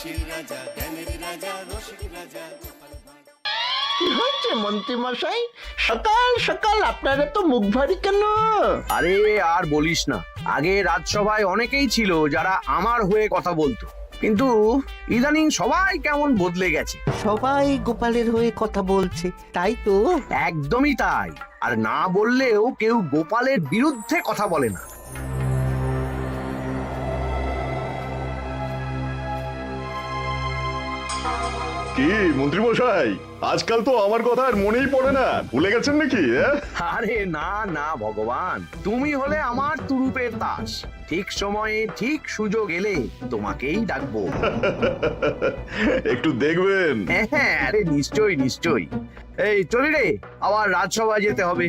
হাসির রাজা, জ্ঞানের রাজা, রসিক রাজা। কি হয়েছে মন্ত্রী মশাই, সকাল সকাল আপনারা তো মুখ ভারী কেন? আরে আর বলিস না, আগে রাজসভায় অনেকেই ছিল যারা আমার হয়ে কথা বলতো, কিন্তু ইদানিং সবাই কেমন বদলে গেছে। সবাই গোপালের হয়ে কথা বলছে, তাই তো? একদমই তাই। আর না বললেও কেউ গোপালের বিরুদ্ধে কথা বলে না। কি মন্ত্রী মশাই, আজকাল তো আমার কথা আর মনেই পড়ে না, ভুলে গেছেন নাকি? আরে না না ভগবান, তুমি হলে আমার তুরুপের তাস। ঠিক সময়ে ঠিক সুযোগ এলে তোমাকেই ডাকবো। একটু দেখবেন। হ্যাঁ হ্যাঁ, আরে নিশ্চয়ই নিশ্চয়ই। এই চলি রে, আবার রাজসভায় যেতে হবে।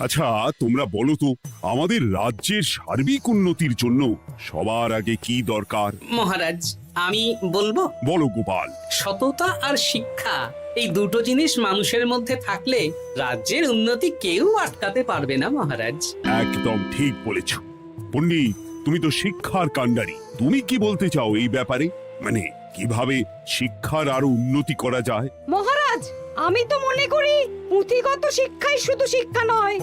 আচ্ছা তোমরা বলো তো, আমাদের রাজ্যের সার্বিক উন্নতির জন্য সবার আগে কি দরকার? মহারাজ, আমি বলবো। বলো গোপাল। সততা আর শিক্ষা, এই দুটো জিনিস মানুষের মধ্যে থাকলে রাজ্যের উন্নতি কেউ আটকাতে পারবে না মহারাজ। একদম ঠিক বলেছ পণ্ডিত, তুমি তো শিক্ষার কাণ্ডারি। তুমি কি বলতে চাও এই ব্যাপারে? মানে কিভাবে শিক্ষার আরো উন্নতি করা যায়? মহারাজ, আমি তো মনে করি পুঁথিগত শিক্ষাই শুধু শিক্ষা নয়,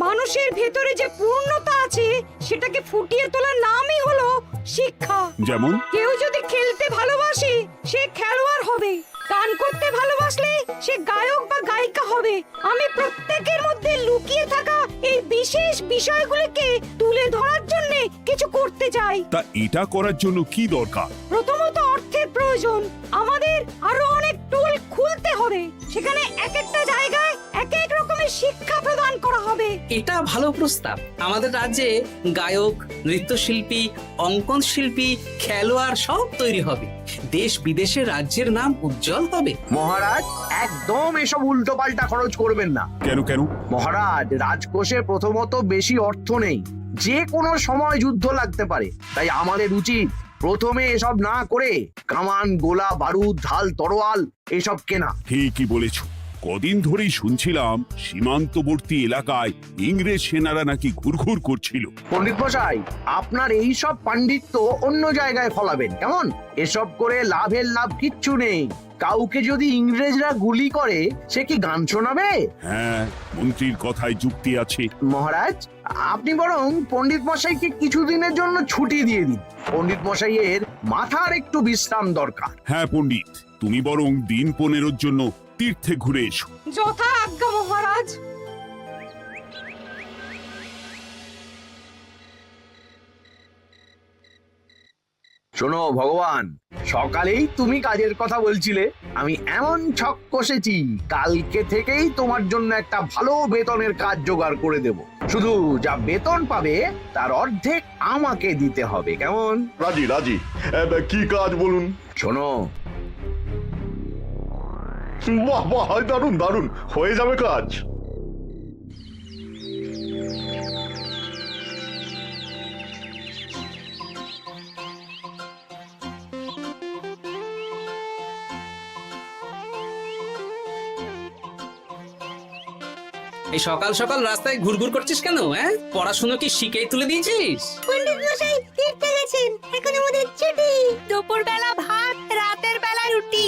মানুষের ভেতরে যে পূর্ণতা আছে সেটাকে ফুটিয়ে তোলার নামই হলো শিক্ষা। যেমন? কেউ যদি খেলতে ভালোবাসে সে খেলোয়াড় হবে, গান করতে ভালোবাসলে সে গায়ক বা গায়িকা হবে। আমি প্রত্যেকের মধ্যে লুকিয়ে থাকা এই বিশেষ বিষয়গুলিকে তুলে ধরার জন্য কিছু করতে চাই। তা এটা করার জন্য কি দরকার? প্রথমত অর্থের প্রয়োজন। আমাদের আরো অনেক টুল খুলতে হবে, সেখানে এক একটা জায়গায় এক এক রকমের শিক্ষা প্রদান করা হবে। এটা ভালো প্রস্তাব। আমাদের রাজ্যে গায়ক, নৃত্যশিল্পী, অঙ্কন শিল্পী, খেলোয়াড় সব তৈরি হবে। দেশ বিদেশে রাজ্যের নাম উজ্জ্বল হবে। মহারাজ, একদম এসব উল্টো পাল্টা খরচ করবেন না। কেন কেন? মহারাজ, রাজকোষে প্রথমত বেশি অর্থ নেই, যে কোনো সময় যুদ্ধ লাগতে পারে। তাই আমাদের উচিত প্রথমে এসব না করে কামান, গোলা, বারুদ, ঢাল, তরোয়াল এসব কেনা। ঠিকই বলেছ। কদিন ধরেই শুনছিলাম সীমান্তবর্তী এলাকায় ইংরেজ সেনারা নাকি ঘুরঘুর করছিল। পণ্ডিত মশাই, আপনার এই সব পাণ্ডিত্য অন্য জায়গায় ফলাবেন কেমন? এসব করে লাভের লাভ কিচ্ছু নেই। কাউকে যদি ইংরেজরা গুলি করে সে কি গান শোনাবে? হ্যাঁ, মন্ত্রীর কথায় যুক্তি আছে। মহারাজ, আপনি বরং পণ্ডিত মশাইকে কিছুদিনের জন্য ছুটি দিয়ে দিন। পণ্ডিত মশাইয়ের মাথার একটু বিশ্রাম দরকার। হ্যাঁ পণ্ডিত, তুমি বরং দিন 15 জন্য তীর্থে ঘুরে এসো। যথা আজ্ঞা মহারাজ। শোনো ভগবান, সকালেই তুমি কাজের কথা বলছিলে, আমি এমন ছক কষেছি কালকে থেকেই তোমার জন্য একটা ভালো বেতনের কাজ জোগাড় করে দেব। শুধু যা বেতন পাবে তার অর্ধেক আমাকে দিতে হবে, কেমন? রাজি রাজি। কি কাজ বলুন? শোনো, বাহ বাহ, দারুণ দারুণ, হয়ে যাবে কাজ। এই সকাল সকাল রাস্তায় ঘুরঘুর করছিস কেন? পড়াশুনো কি শিখেই তুলে দিয়েছিস? পণ্ডিত মশাই তীর্থে গেছেন, এখন আমাদের ছুটি। দুপুর বেলা ভাত, রাতের বেলা রুটি।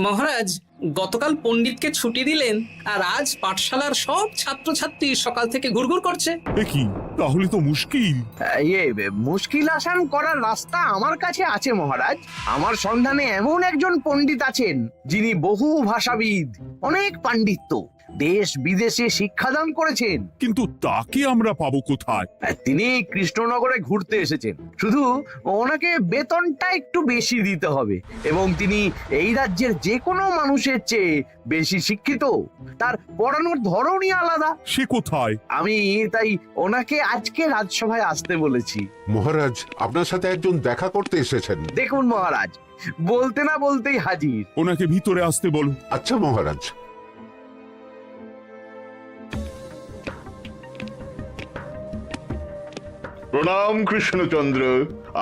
মহারাজ, গতকাল পণ্ডিতকে ছুটি দিলেন আর আজ পাঠশালার সব ছাত্রছাত্রী সকাল থেকে ঘুরঘুর করছে। এ কি, তাহলে তো মুশকিল। মুশকিল আসান করার রাস্তা আমার কাছে আছে মহারাজ। আমার সন্ধানে এমন একজন পণ্ডিত আছেন যিনি বহু ভাষাবিদ, অনেক পাণ্ডিত্য, দেশ বিদেশে শিক্ষাদান করেছেন। কিন্তু তাকে আমরা পাবো কোথায়? তিনি কৃষ্ণনগরে ঘুরতে এসেছেন, শুধু ওনাকে বেতনটা একটু বেশি দিতে হবে। এবং তিনি এই রাজ্যের যে কোনো মানুষের চেয়ে বেশি শিক্ষিত, তার পড়ানোর ধরনই আলাদা। সে কোথায়? আমি তাই ওনাকে আজকে রাজসভায় আসতে বলেছি। মহারাজ, আপনার সাথে একজন দেখা করতে এসেছেন। দেখুন মহারাজ, বলতে না বলতেই হাজির। ওনাকে ভিতরে আসতে বলো। আচ্ছা মহারাজ। প্রণাম কৃষ্ণচন্দ্র।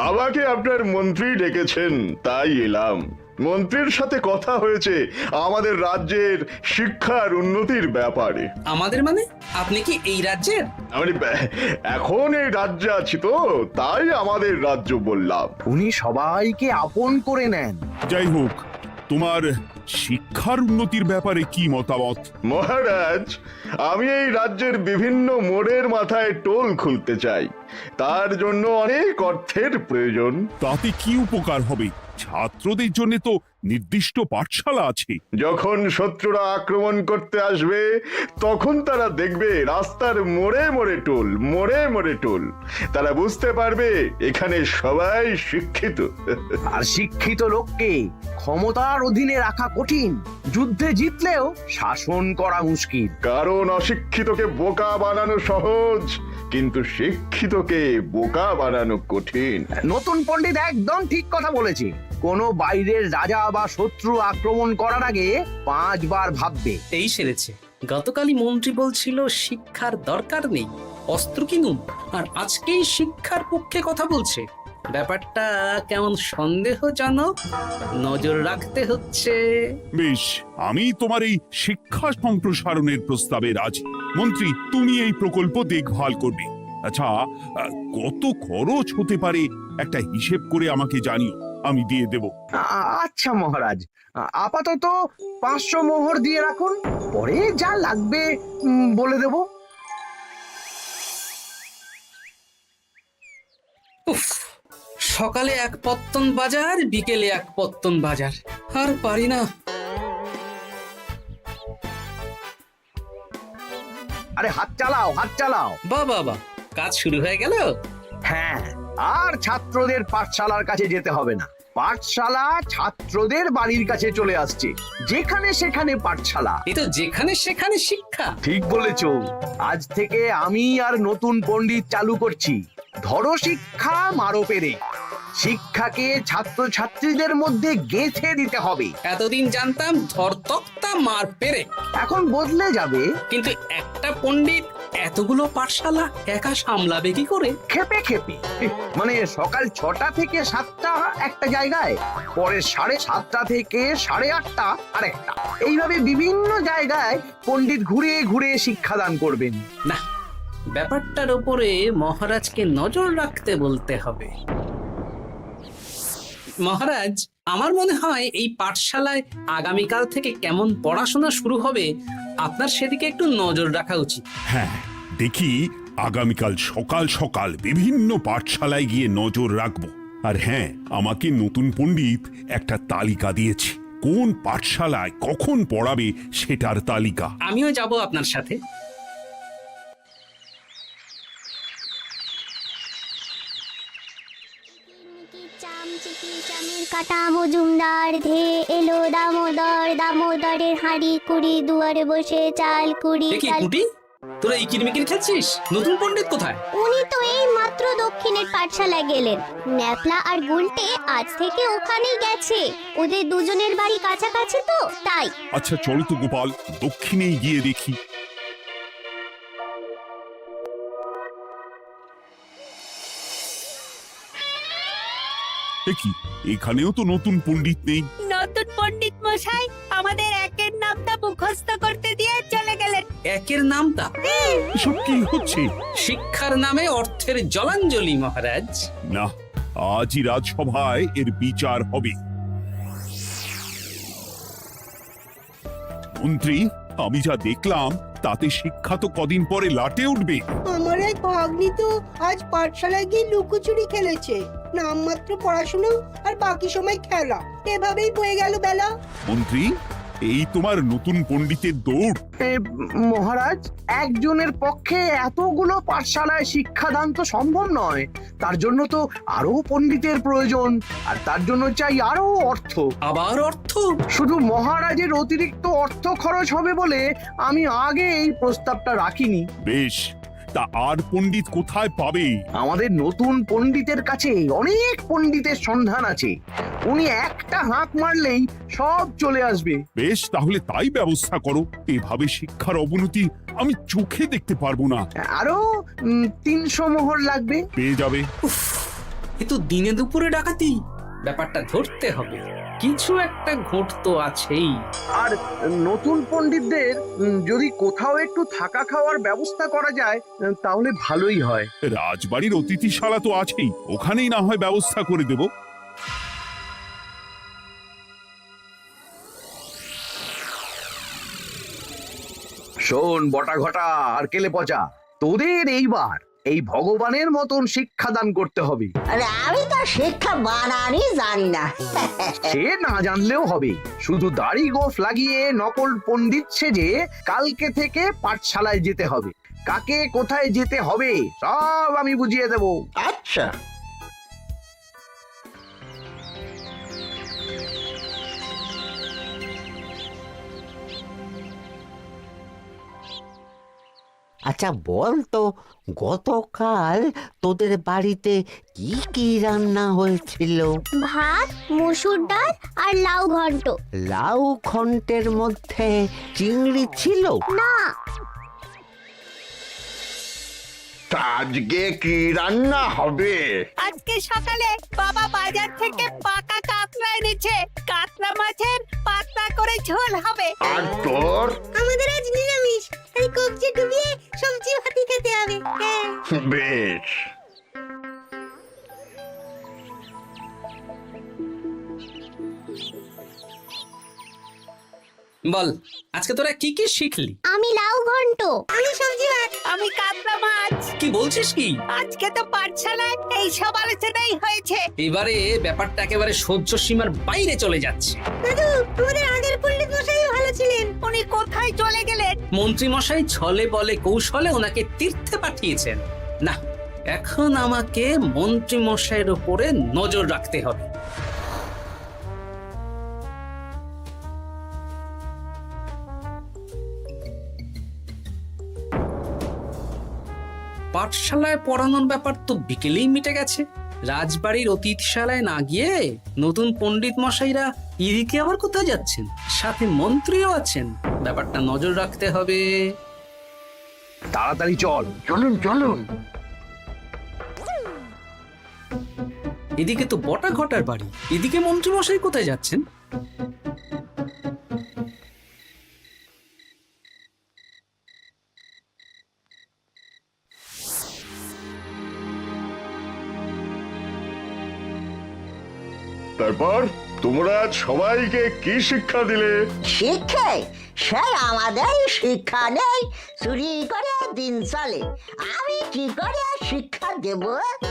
আমাকে আপনার মন্ত্রী ডেকেছেন, তাই এলাম। মন্ত্রীর সাথে কথা হয়েছে আমাদের রাজ্যের শিক্ষার উন্নতির ব্যাপারে। আমাদের মানে আপনি কি এই রাজ্যের? আমি এখন এই রাজ্যে আছি তো, তাই আমাদের রাজ্য বললাম। উনি সবাইকে আপন করে নেন। যাই হোক, তোমার শিক্ষার উন্নতির ব্যাপারে কি মতামত? মহারাজ, আমি এই রাজ্যের বিভিন্ন মোড়ের মাথায় টোল খুলতে চাই। তার জন্য অনেক অর্থের প্রয়োজন। তাতে কি উপকার হবে? ছাত্রদের জন্য তো নির্দিষ্ট পাঠশালা আছে। যখন শত্রুরা আক্রমণ করতে আসবে, তখন তারা দেখবে রাস্তার মোড়ে মোড়ে টোল, মোড়ে মোড়ে টোল। তারা বুঝতে পারবে এখানে সবাই শিক্ষিত। আর শিক্ষিত লোককে ক্ষমতার অধীনে রাখা কঠিন, যুদ্ধে জিতলেও শাসন করা মুশকিল। কারণ অশিক্ষিতকে বোকা বানানো সহজ, কিন্তু শিক্ষিতকে বোকা বানানো কঠিন। নতুন পণ্ডিত একদম ঠিক কথা বলেছে। কোনো বাইরের রাজা বা শত্রু আক্রমণ করার আগে 5 বার ভাববে। এই সেরেছে। গতকালই মন্ত্রী বলছিল শিক্ষার দরকার নেই, অস্ত্র কিনুন, আর আজকেই শিক্ষার পক্ষে কথা বলছে। ব্যাপারটা কেমন সন্দেহজনক, নজর রাখতে হচ্ছে। বেশ, আমি তোমার এই শিক্ষা সম্প্রসারণের প্রস্তাবে রাজি। মন্ত্রী, তুমি এই প্রকল্প দেখভাল করবে। আচ্ছা, কত খরচ হতে পারে একটা হিসেব করে আমাকে জানিও, আমি দিয়ে দেব। আচ্ছা মহারাজ, আপাতত 500 মোহর দিয়ে রাখুন, পরে যা লাগবে বলে দেব। উফ, সকালে এক পত্তন বাজার, বিকেলে এক পত্তন বাজার, আর পারি না। আরে হাত চালাও, হাত চালাও। বাবা, কাজ শুরু হয়ে গেল। হ্যাঁ, আর ছাত্রদের পাঠশালার কাছে যেতে হবে না। পাঠশালা ছাত্রদের বাড়ির কাছে চলে আসছে। যেখানে সেখানে পাঠশালা। এ তো যেখানে সেখানে শিক্ষা। ঠিক বলেছো। আজ থেকে আমি আর নতুন পণ্ডিত চালু করছি। ধরো শিক্ষা, মারো পেরে। শিক্ষাকে ছাত্রছাত্রীদের মধ্যে গেঁথে দিতে হবে। এতদিন জানতাম ধরতক্তা মার পেরে, এখন বদলে যাবে। কিন্তু একটা পণ্ডিত এতগুলো পাঠশালা একা সামলাবে কি করে? খেপে খেপে, মানে সকাল 6টা থেকে 7টা একটা জায়গায়, পরে 7:30 থেকে 8:30 আরেকটা। এইভাবে বিভিন্ন জায়গায় পণ্ডিত ঘুরে ঘুরে শিক্ষাদান করবেন। না, ব্যাপারটার উপরে মহারাজকে নজর রাখতে বলতে হবে। মহারাজ, আমার মনে হয় এই পাঠশালায় আগামীকাল থেকে কেমন পড়াশোনা শুরু হবে, আপনার সেদিকে একটু নজর রাখা উচিত। হ্যাঁ, দেখি আগামীকাল সকাল সকাল বিভিন্ন পাঠশালায় গিয়ে নজর রাখবো। আর হ্যাঁ, আমাকে নতুন পণ্ডিত একটা তালিকা দিয়েছে, কোন পাঠশালায় কখন পড়াবে সেটার তালিকা। আমিও যাব আপনার সাথে। কাটা মজুমদার ধে এলো দামোদর, দামোদরের হাঁড়ি কুড়ি, দুয়ারে বসে চাল কুড়ি। দেখি কুটি, তোরা এই কিরমিকির খেলছিস? নতুন পণ্ডিত কোথায়? উনি তো এই মাত্র দক্ষিণের পাঠশালায় গেলেন। ন্যাপলা আর গুলটে আজ থেকে ওখানেই গেছে। ওদের দুজনের বাড়ি কাছাকাছি তো, তাই। আচ্ছা চলো তো গোপাল, দক্ষিণেই গিয়ে দেখি। দেখি, এখানেও তো নতুন পণ্ডিত নেই। নতুন পণ্ডিত মশাই আমাদের একের নামটা মুখস্থ করতে দিয়ে চলে গেলেন। একের নামটা? এসব কি হচ্ছে? শিক্ষার নামে অর্থের জলাঞ্জলি মহারাজ। না, আজই রাজসভায় এর বিচার হবে। মন্ত্রী, আমি যা দেখলাম তাতে শিক্ষা তো কদিন পরে লাটে উঠবে। আমার এক ভাগ্নি তো আজ পাঠশালায় গিয়ে লুকোচুরি খেলেছে। নামমাত্র পড়াশোনা আর বাকি সময় খেলা, এভাবেই বয়ে গেল বেলা। মন্ত্রী, এই তোমার নতুন পণ্ডিতের দৌড়। মহারাজ, একজনের পক্ষে এতগুলো পাঠশালায় শিক্ষাদান তো সম্ভব নয়। তার জন্য তো আরো পণ্ডিতের প্রয়োজন, আর তার জন্য চাই আরো অর্থ। আবার অর্থ? শুধু মহারাজের অতিরিক্ত অর্থ খরচ হবে বলে আমি আগে এই প্রস্তাবটা রাখিনি। বেশ, তা আর পণ্ডিত কোথায় পাবে? আমাদের নতুন পণ্ডিতের কাছে অনেক পণ্ডিতের সন্ধান আছে। উনি একটা হাঁক মারলেই সব চলে আসবে। বেশ, তাহলে তাই ব্যবস্থা করো। এভাবে শিক্ষার অবনতি আমি চোখে দেখতে পারবো না। আরো 300 মোহর লাগবে। পেয়ে যাবে। এ তো দিনে দুপুরে ডাকাতি, ব্যাপারটা ধরতে হবে। কিছু একটা ঘোট তো আছেই। আর নতুন পণ্ডিতদের যদি কোথাও একটু থাকা খাওয়ার ব্যবস্থা করা যায় তাহলে ভালোই হয়। রাজবাড়ির অতিথিশালা তো আছেই, ওখানেই না হয় ব্যবস্থা করে দেব। শোন বটা ঘটা আর কেলে পচা, তোদের এইবার এই ভগবানের মতন শিক্ষাদান করতে হবে। আরে আমি তো শিক্ষা বানানই জানি না। সে না জানলেও হবে, শুধু দাড়ি গোফ লাগিয়ে নকল পণ্ডিত সেজে কালকে থেকে পাঠশালায় যেতে হবে। কাকে কোথায় যেতে হবে সব আমি বুঝিয়ে দেব। আচ্ছা, আচ্ছা বল তো, গতকাল তোদের বাড়িতে কি কি রান্না হয়েছিল? ভাত, মসুর ডাল আর লাউ ঘন্ট। লাউ ঘন্টের মধ্যে চিংড়ি ছিল? না, আজকে কি রান্না হবে? আজকে সকালে বাবা বাজার থেকে পাকা কাতলা এনেছে। কাতলা মাছের পাতলা করে ঝোল হবে। আর তোর? আমাদের আজ নিরামিষ, এই কবজি ডুবিয়ে সবজি ভাতি খেতে হবে। বেশ। বল, আজকে তোরা কি কি শিখলি? আমি লাউ ঘন্ট। আমি সবজি ভাত। আমি কাতলা মাছ। কি বলছিস কি? আজকে তো পাঠশালায় এই সব আলোচনাই হয়েছে। এবারে ব্যাপারটা একেবারে সহ্য সীমার বাইরে চলে যাচ্ছে। দাদু, আমাদের আগের পণ্ডিত মশাই ভালো ছিলেন। উনি কোথায় চলে গেলেন? মন্ত্রী মশাই ছলে বলে কৌশলে ওনাকে তীর্থে পাঠিয়েছেন। না, এখন আমাকে মন্ত্রী মশাইয়ের উপরে নজর রাখতে হবে। পাঠশালায় পড়ানোর ব্যাপার তো বিকেলেই মিটে গেছে। রাজবাড়ির অতিথিশালায় না গিয়ে নতুন পণ্ডিত মশাইরা এদিকে আবার কোথায় যাচ্ছেন? সাথে মন্ত্রীও আছেন, ব্যাপারটা নজর রাখতে হবে। তাড়াতাড়ি চল। চলুন চলুন। এদিকে তো বটা ঘটার বাড়ি, এদিকে মন্ত্রী মশাই কোথায় যাচ্ছেন? তারপর তোমরা সবাইকে কি শিক্ষা দিলে? শিক্ষে সে আমাদের শিক্ষা নেই, চুরি করে দিন চলে। আমি কি করে শিক্ষা দেব?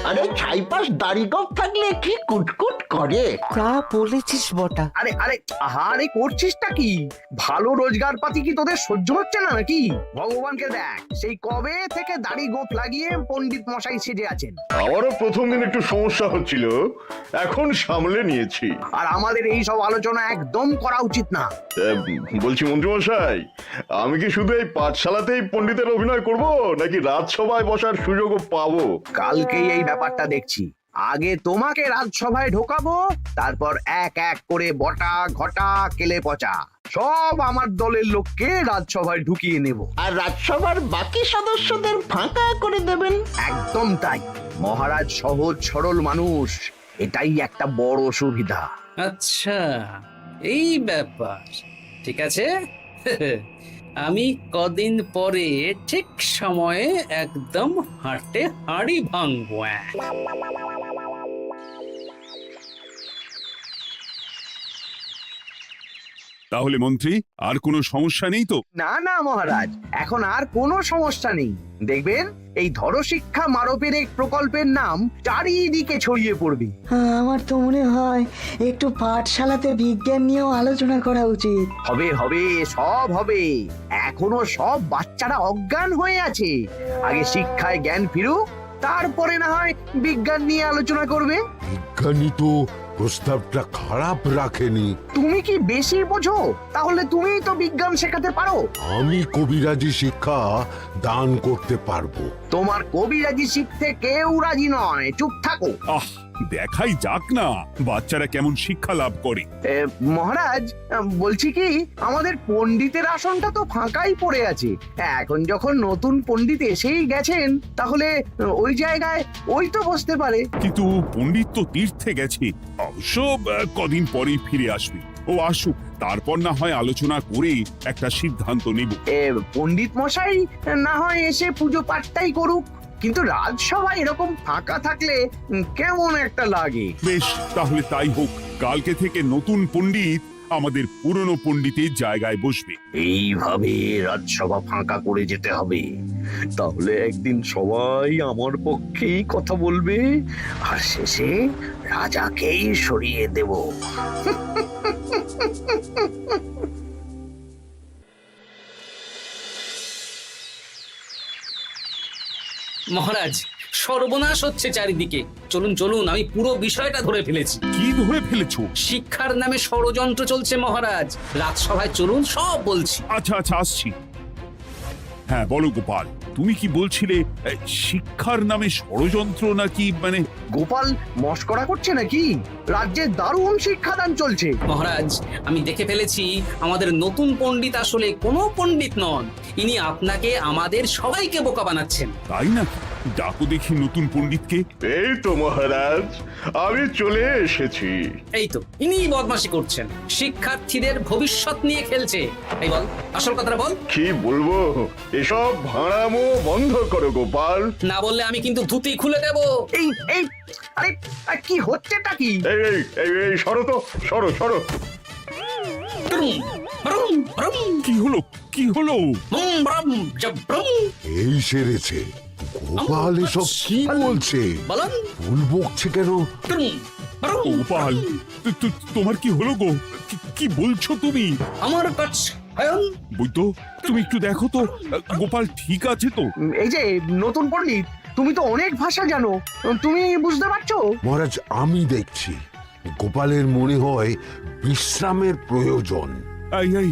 আরে ছাইপাশ দাড়ি গোঁফ থাকলে কি কুটকুট করে। তা বলেছিস বটা। আরে আরে আহারে করছিসটা কি? ভালো রোজগার পাতি কি তোদের সহ্য হচ্ছে না নাকি? ভগবানকে দেখ, সেই কবে থেকে দাড়ি গোঁফ লাগিয়ে পণ্ডিত মশাই সেজে আছেন। আমারও প্রথম দিন একটু সমস্যা হচ্ছিল, এখন সামলে নিয়েছি। আর আমাদের এই সব আলোচনা একদম করা উচিত না। বলছি মন্ত্রীমশাই, আমি কি শুধু এই পাঠশালাতেই পণ্ডিতের অভিনয় করব, নাকি রাজসভায় বসার সুযোগও পাবো? কালকেই এই ব্যাপারটা দেখছি। আগে তোমাকে রাজসভায় ঢোকাবো, তারপর এক এক করে বটা ঘটা কেলে পচা সব আমার দলের লোককে রাজসভায় ঢুকিয়ে নেব। আর রাজসভার বাকি সদস্যদের ফাঁকা করে দেবেন। একদম তাই। মহারাজ সহজ সরল মানুষ, এটাই একটা বড় সুবিধা। আচ্ছা, এই ব্যাপার। ঠিক আছে, আমি কদিন পরে ঠিক সময়ে একদম হাটে হাড়ি ভাঙবো। তাহলে মন্ত্রী, আর কোনো সমস্যা নেই তো? না না মহারাজ, এখন আর কোনো সমস্যা নেই। দেখবেন এই ধরো শিক্ষা মারপের এক প্রকল্পের নাম চারিদিকে ছড়িয়ে পড়বে। আমার তো মনে হয় একটু পাঠশালাতে বিজ্ঞান নিয়েও আলোচনা করা উচিত। হবে হবে, সব হবে। এখনো সব বাচ্চারা অজ্ঞান হয়ে আছে। আগে শিক্ষায় জ্ঞান ফিরুক, তারপরে না হয় বিজ্ঞান নিয়ে আলোচনা করবে। বিজ্ঞানী তো প্রস্তাবটা খারাপ রাখেনি। তুমি কি বেশি বোঝো? তাহলে তুমিই তো বিজ্ঞান শেখাতে পারো। আমি কবিরাজি শিক্ষা দান করতে পারবো। তোমার কবিরাজি শিখতে কেউ রাজি নয়, চুপ থাকো। আহ, দেখাই যাক না বাচ্চারা কেমন শিক্ষা লাভ করে। মহারাজ, বলছি কি, আমাদের পণ্ডিতের আসনটা তো ফাঁকাই পড়ে আছে। এখন যখন নতুন পণ্ডিত এসেই গেছেন, তাহলে ওই জায়গায় ওই তো বসতে পারে। কিন্তু পণ্ডিত তো তীর্থে গেছে, অবশ্য কদিন পরেই ফিরে আসবে। ও আসুক, তারপর না হয় আলোচনা করে একটা সিদ্ধান্ত নেব। পণ্ডিত মশাই না হয় এসে পুজো পাঠটাই করুক, কিন্তু রাজসভা এরকম ফাঁকা থাকলে কেমন একটা লাগে। বেশ, তাহলে তাই হোক। কালকে থেকে নতুন পণ্ডিত আমাদের পুরনো পণ্ডিতের জায়গায় বসবে। এইভাবে রাজসভা ফাঁকা করে যেতে হবে, তাহলে একদিন সবাই আমার পক্ষেই কথা বলবে, আর শেষে রাজাকেই সরিয়ে দেব। মহারাজ, সর্বনাশ হচ্ছে চারিদিকে। চলুন চলুন, আমি পুরো বিষয়টা ধরে ফেলেছি। কি ধরে ফেলেছো? শিক্ষার নামে ষড়যন্ত্র চলছে মহারাজ। রাজসভায় চলুন, সব বলছি। আচ্ছা আচ্ছা, আসছি। হ্যাঁ বলো গোপাল, তুমি কি বলছিলে শিক্ষার নামে ষড়যন্ত্র নাকি? মানে গোপাল মস্করা করছে নাকি? রাজ্যে দারুণ শিক্ষাদান চলছে। মহারাজ, আমি দেখে ফেলেছি আমাদের নতুন পণ্ডিত আসলে কোনো পণ্ডিত নন। ইনি আপনাকে, আমাদের সবাইকে বোকা বানাচ্ছেন। তাই নাকি? ডাকো দেখি নতুন পণ্ডিতকে। এই তো মহারাজ, আমি চলে এসেছি। এই তো, ইনিই বদমাশি করছেন, শিক্ষার্থীদের ভবিষ্যৎ নিয়ে খেলছে। এই বল, আসল কথাটা বল। কি বলবো, এসব ভাড়ামো বন্ধ করো গোপাল। না বললে আমি কিন্তু ধুতি খুলে দেব। এই এই আরে আরে, কি হচ্ছেটা কি? এই এই এই এই, সরো তো, সরো সরো। ব্রুম, ব্রুম, ব্রুম, কি হলো? কি হলো? ব্রুম, ব্রুম, জব্রুম। এই সেরেছে, গোপাল এসব কি বলছে? বলুন। ভুল বকছে কেন? ব্রুম, ব্রুম, গোপাল, তোমার কি হলো গো? কি বলছো তুমি? আমার কাছ বৈদ্য, তুমি একটু দেখো তো গোপাল ঠিক আছে তো? এই যে নতুন পণ্ডিত, তুমি তো অনেক ভাষা জানো, তুমি বুঝতে পারছো? মহারাজ, আমি দেখছি গোপালের মনে হয় বিশ্রামের প্রয়োজন। এই এই,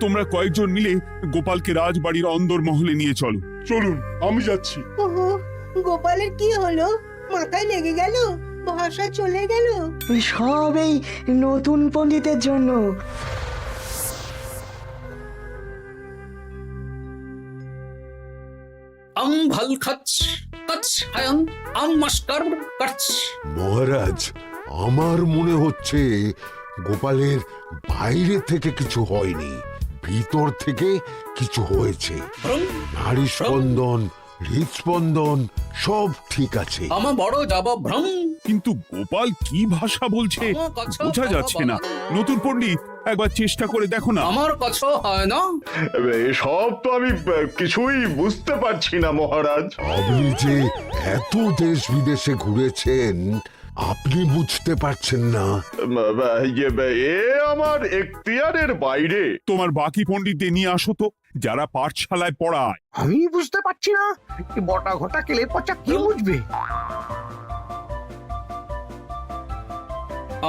তোমরা কয়েকজন মিলে গোপালকে রাজবাড়ির অন্দর মহলে নিয়ে চলো। চলুন, আমি যাচ্ছি। ওহো, গোপালের কি হলো? মাথায় লেগে গেল? ভাষা চলে গেল? সব এই নতুন পণ্ডিতের জন্য। ভাল খাচ কাচ হায়ন মাস্টার কাচ। মহারাজ, আমার মনে হচ্ছে গোপালের বাইরে থেকে কিছু হয়নি, ভিতর থেকে কিছু হয়েছে। নারী স্পন্দন, হৃদস্পন্দন সব ঠিক আছে। আমার বড় যাব ভ্রম। কিন্তু গোপাল কি ভাষা বলছে বোঝা যাচ্ছে না। নতুন পণ্ডিত, একবার চেষ্টা করে দেখো না। আমার কাছে হয় না। এসব তো আমি কিছুই বুঝতে পারছি না মহারাজ। আপনি যে এত দেশ বিদেশে ঘুরেছেন, আপনি বুঝতে পারছেন না? এ আমার এখতিয়ারের বাইরে। তোমার বাকি পণ্ডিতদের নিয়ে আসো তো, যারা পাঠশালায় পড়ায়। আমি বুঝতে পারছি না, বটা ঘটা কেলে পচা কি বুঝবে?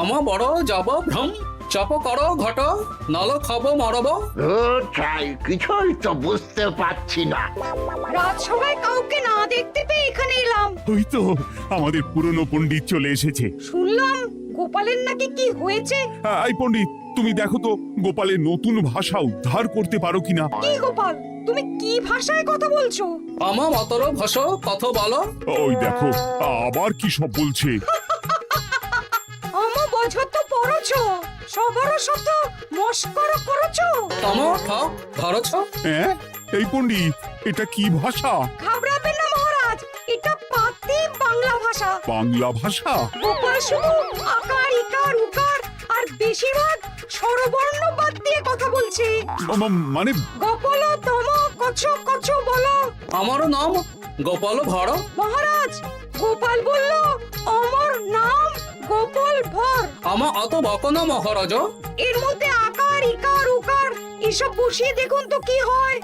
আমার বড় যাব ভ্রম। চপ করো ঘট, নল খাবো মরব। কিছুই তো বুঝতে পারছি না। রাজসভায় কাউকে না দেখতে পেয়ে এখানে এলাম। ওই তো আমাদের পুরনো পণ্ডিত চলে এসেছে। শুনলাম গোপালের নাকি কি হয়েছে। এই পণ্ডিত, তুমি দেখো তো গোপালের নতুন ভাষা উদ্ধার করতে পারো কিনা। কি গোপাল, তুমি কি ভাষায় কথা বলছো? আমার মতর ভাষ কত বলো। ওই দেখো আবার কি সব বলছে। আমো বছর তো পড়ছো, সবার সাথে মস্করা করছো। তমো ঠক ধরছ। হ্যাঁ, এই পণ্ডিত, এটা কি ভাষা? ঘাবড়াবেন না মহারাজ, এটা পাতি বাংলা ভাষা। বাংলা ভাষা? গোপাল শুধু আকার ইকার উকার আর বেশিরভাগ স্বরবর্ণ বাদ দিয়ে কথা বলছে। মানে গোপাল তম কছ কছ বলো। আমার নাম গোপাল ভর। মহারাজ, গোপাল বলল আমার নাম গোপাল ভর। আমার অত বকন মহারাজ। এর মধ্যে আকার ইকার উকার এসব বসিয়ে দেখুন তো কি হয়।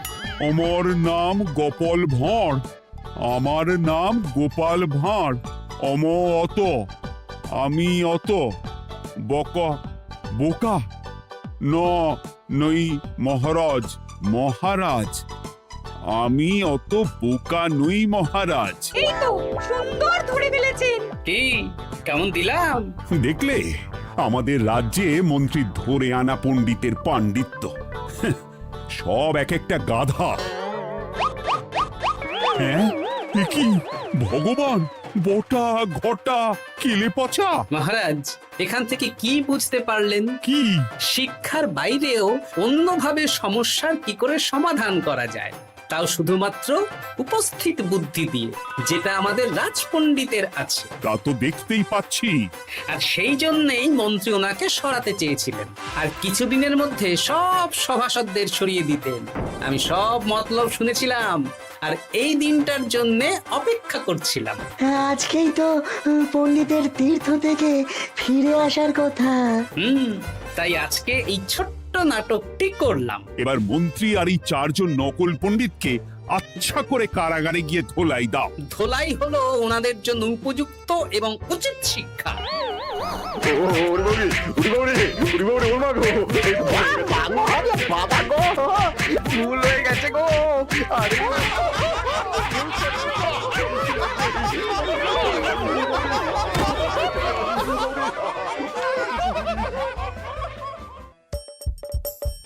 আমার নাম গোপাল ভাঁড়। আমার নাম গোপাল ভাঁড়। অত আমি অত বকা বোকা নই মহারাজ। মহারাজ, আমি অত বোকা নই মহারাজ। এই তো সুন্দর ধরে ফেলেছেন। কি কেমন দিলাম? দেখলে আমাদের রাজ্যে মন্ত্রী ধরে আনা পণ্ডিতের পাণ্ডিত্য। সব এক একটা গাধা। হ্যাঁ, এ কি ভগবান, বটা ঘটা কেলে পচা। মহারাজ, এখান থেকে কি বুঝতে পারলেন? কি? শিক্ষার বাইরেও অন্যভাবে সমস্যার কি করে সমাধান করা যায়, তাও শুধুমাত্র উপস্থিত বুদ্ধি দিয়ে, যেটা আমাদের রাজপণ্ডিতের আছে। তা তো দেখতেই পাচ্ছি। আর সেই জন্যই মন্ত্রী ওনাকে সরাতে চেয়েছিলেন, আর কিছুদিনের মধ্যে সব সভাসদদের সরিয়ে দিতেন। আমি সব মতলব শুনেছিলাম, আর এই দিনটার জন্য অপেক্ষা করছিলাম। আজকেই তো পণ্ডিতের তীর্থ থেকে ফিরে আসার কথা। তাই আজকে এই ছোট্ট নাটকটি করলাম। এবার মন্ত্রী আর এই 4 জন নকল পণ্ডিতকে আচ্ছা করে কারাগারে গিয়ে ধোলাই দাও। ধোলাই হলো ওনাদের জন্য উপযুক্ত এবং উচিত শিক্ষা। ভুল হয়ে গেছে গো। আরে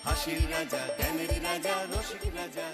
হাসির রাজা জ্ঞানের রাজা রসিক রাজা